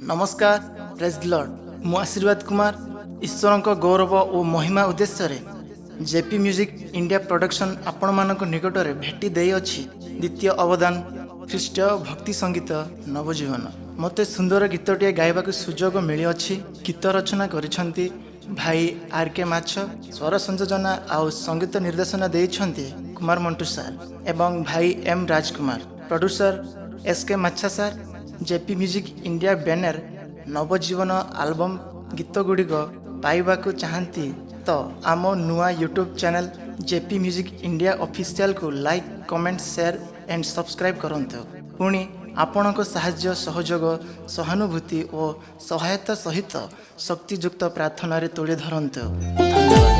नमस्कार praise the Lord मु आशीर्वाद कुमार ईश्वर गौरव और महिमा उद्देश्य जेपी म्यूजिक इंडिया प्रोडक्शन आपण मानक निकट में भेटी दे अछि द्वितीय अवदान ख्रीष्ट भक्ति संगीत नवजीवन मते सुंदर गीतटे गायबा सुजोग मिली अछि। गीत रचना करिसंती भाई आर के माछ, स्वर संयोजना आउ संगीत निर्देशना देइछंती कुमार मंटू सार एवं भाई एम राजकुमार, प्रोड्यूसर एस के माछा सार। JP music India banner Navjeevan album गीत गुड़िक पाइबाकू चाहती तो आम नुआ YouTube channel JP music India official को like comment share and subscribe करंतु। पुणी आपणक साहाय्य सहयोग सहानुभूति और सहायता सहित शक्तियुक्त प्रार्थना रे तोड़ी धरंतु। धन्यवाद।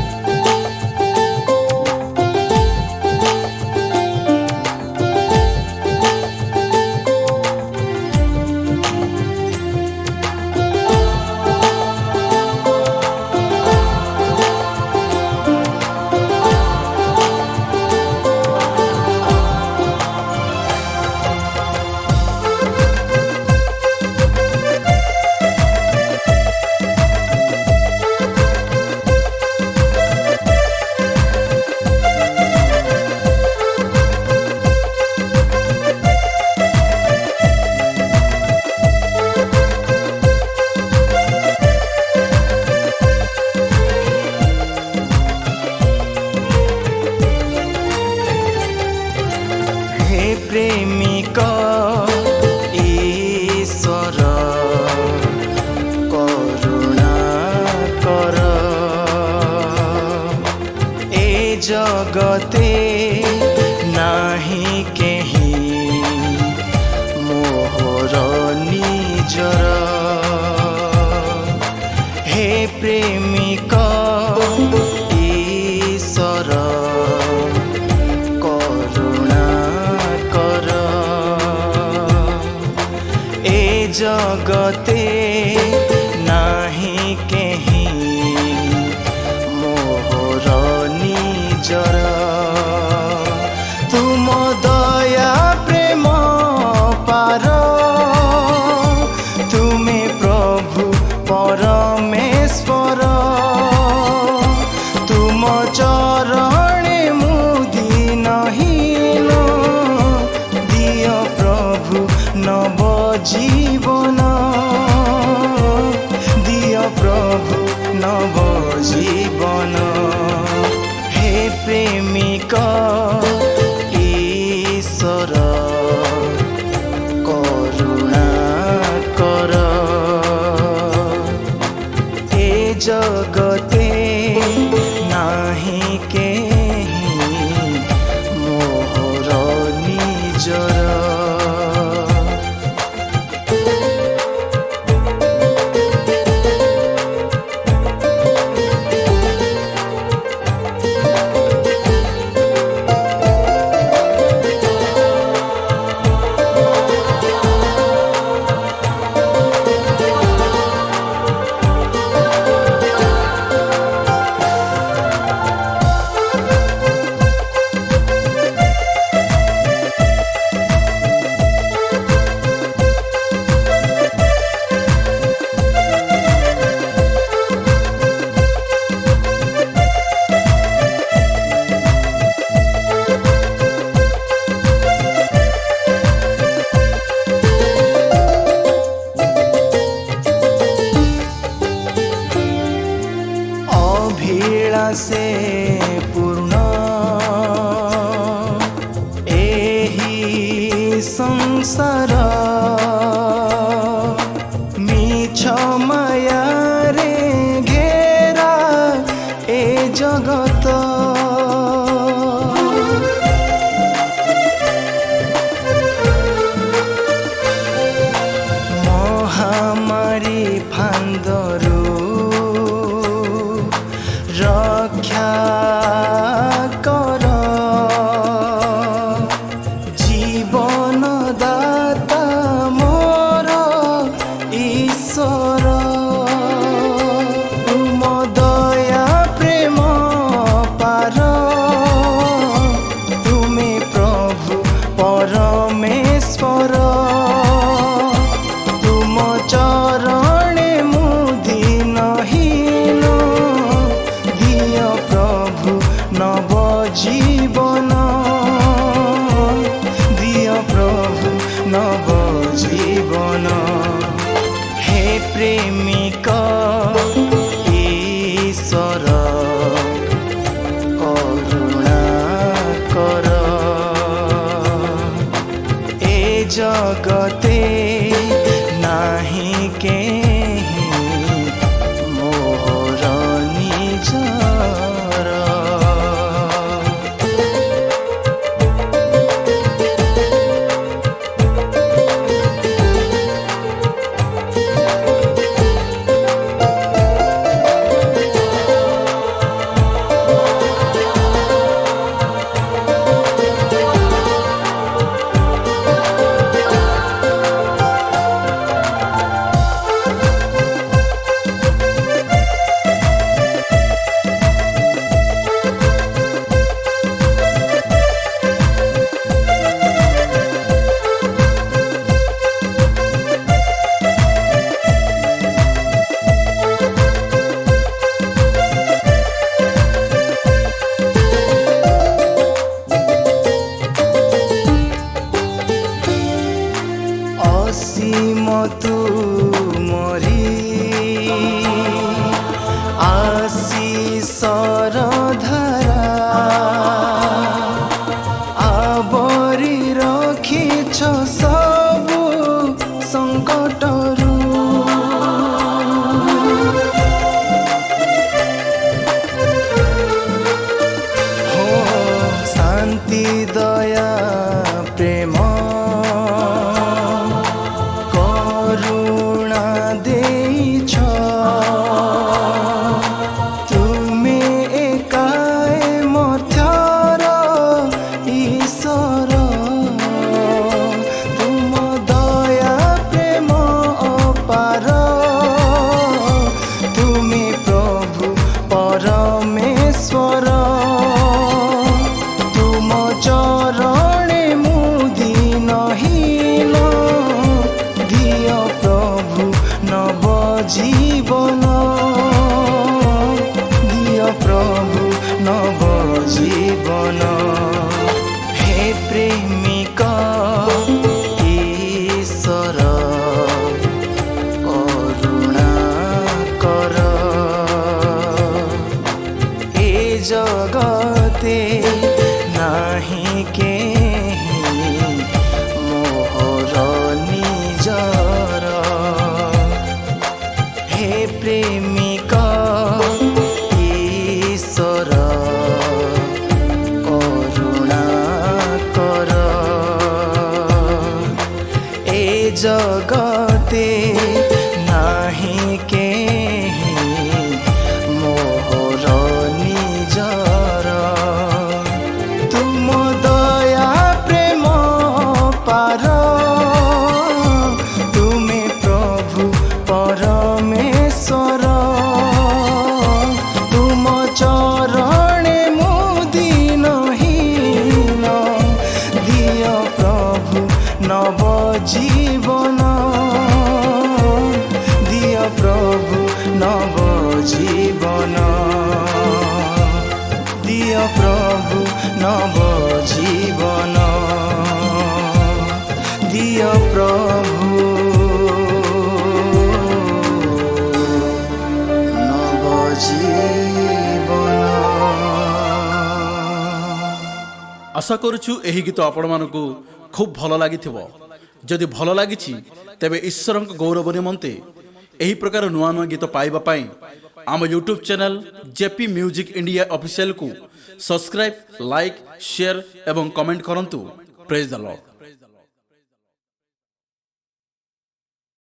प्रेमिक ईश्वर करुणा कर ए जगते नाही केही मोहर निजर। हे प्रेमिक ईश्वर जगते नाही केही मोहर निजर। तुम दया प्रेम पार तुमे प्रभु परमेश्वर। तुम चरणे मुदीन हीन दिय प्रभु नव जीवन दिय प्रभु नव जीवन। हे प्रेमिक ईश्वर करुणा कर ए जगते नाही केही मोहर निजर। से पूर्ण एही संसार मिछ माया रे घेरा ए जगत। महामारी फांदरू रक्षा कर जीवन दाता मोर ईश्वर। तुम दया प्रेम पार तुमे प्रभु परमेश्वर। तुम चरणे मुदिनहीन दिय प्रभु नव जीवन दिय प्रभु नव जीवन हे प्रेमिक ईश्वर करुणा कर ए जगते नाही केहि मोर निजर असीम तुमरी आशीषर धारा आवरी रखिछ सबु संकटरू हो शांति दया प्रेम करुणा देइछ तुमे एकाए मध्यर ईश्वर तुम दया प्रेम अपार तुमे प्रभु परमेश्वर तुम चरणे मुदिनहीन दिय प्रभु नव जीवन दिय प्रभु नव जीवन हे प्रेमिक ईश्वर करुणा कर ए जगते नाही केहि मोर निजर हे प्रेमिक ईश्वर करुणा कर ए जगते नाही केहि मोर निजर तुम दया प्रेम पार तुमे प्रभु परमेश्वर तुम चरणे मुदिनहीन दिय प्रभु नव जीवन दिय प्रभु नव जीवन दिय प्रभु नव जीवन दिय प्रभु नव जीवन। आशा करुछु एही गीत आपण मानकु खूब भल लागिथिबो। जदि भल लागिछि तेबे ईश्वरक गौरव निमंते एही प्रकार नुआ नुआ गीत पाइबा पाई आम YouTube channel JP music India official को सब्सक्राइब लाइक शेयर एवं कमेंट करंतु। Praise the Lord.